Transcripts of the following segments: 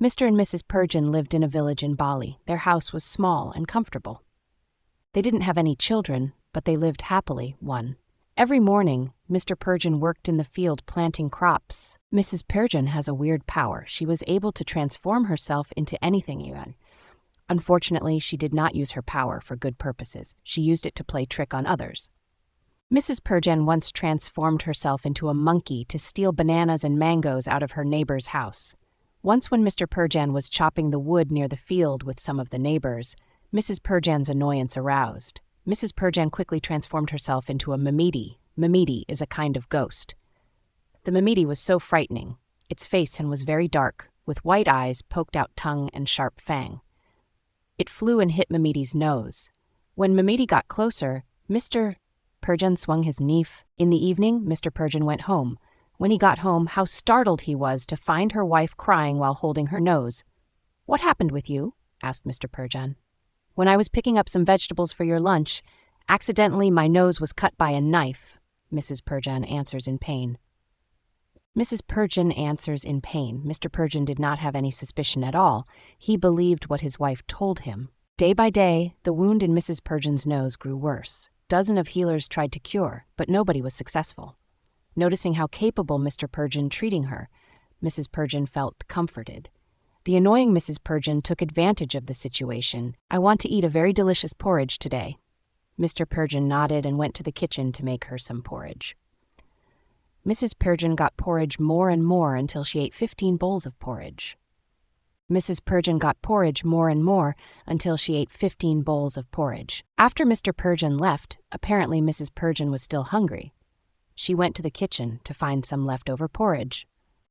Mr. and Mrs. Perjan lived in a village in Bali. Their house was small and comfortable. They didn't have any children, but they lived happily, one. Every morning, Mr. Perjan worked in the field planting crops. Mrs. Perjan has a weird power. She was able to transform herself into anything even. Unfortunately, she did not use her power for good purposes. She used it to play trick on others. Mrs. Perjan once transformed herself into a monkey to steal bananas and mangoes out of her neighbor's house. Once when Mr. Perjan was chopping the wood near the field with some of the neighbors, Mrs. Perjan's annoyance aroused. Mrs. Perjan quickly transformed herself into a mimiti. Mimiti is a kind of ghost. The mimiti was so frightening. Its face was very dark, with white eyes, poked out tongue, and sharp fang. It flew and hit Mimiti's nose. When Mimiti got closer, Mr. Perjan swung his knife. In the evening, Mr. Perjan went home. When he got home, how startled he was to find her wife crying while holding her nose. "What happened with you?" asked Mr. Perjan. "When I was picking up some vegetables for your lunch, accidentally my nose was cut by a knife," Mrs. Perjan answers in pain. Mrs. Perjan answers in pain. Mr. Perjan did not have any suspicion at all. He believed what his wife told him. Day by day, the wound in Mrs. Perjan's nose grew worse. Dozens of healers tried to cure, but nobody was successful. Noticing how capable Mr. Perjan treating her, Mrs. Perjan felt comforted. The annoying Mrs. Perjan took advantage of the situation. "I want to eat a very delicious porridge today." Mr. Perjan nodded and went to the kitchen to make her some porridge. Mrs. Perjan got porridge more and more until she ate 15 bowls of porridge. Mrs. Perjan got porridge more and more until she ate 15 bowls of porridge. After Mr. Perjan left, apparently Mrs. Perjan was still hungry. She went to the kitchen to find some leftover porridge.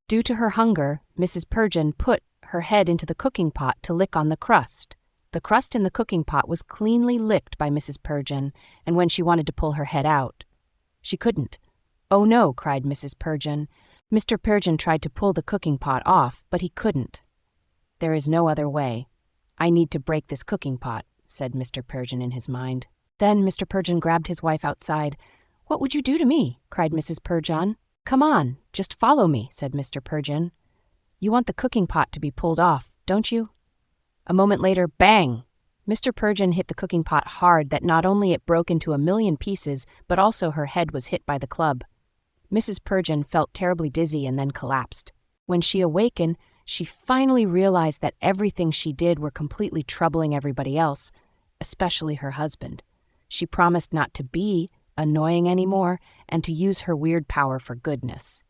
Due to her hunger, Mrs. Perjan put her head into the cooking pot to lick on the crust. The crust in the cooking pot was cleanly licked by Mrs. Perjan, and when she wanted to pull her head out, she couldn't. "Oh no," cried Mrs. Perjan. Mr. Perjan tried to pull the cooking pot off, but he couldn't. "There is no other way. I need to break this cooking pot," said Mr. Perjan in his mind. Then Mr. Perjan grabbed his wife outside. "What would you do to me?" cried Mrs. Perjan. "Come on, just follow me," said Mr. Perjan. "You want the cooking pot to be pulled off, don't you?" A moment later, bang! Mr. Perjan hit the cooking pot hard that not only it broke into 1,000,000 pieces, but also her head was hit by the club. Mrs. Perjan felt terribly dizzy and then collapsed. When she awakened, she finally realized that everything she did were completely troubling everybody else, especially her husband. She promised not to be annoying anymore and to use her weird power for goodness.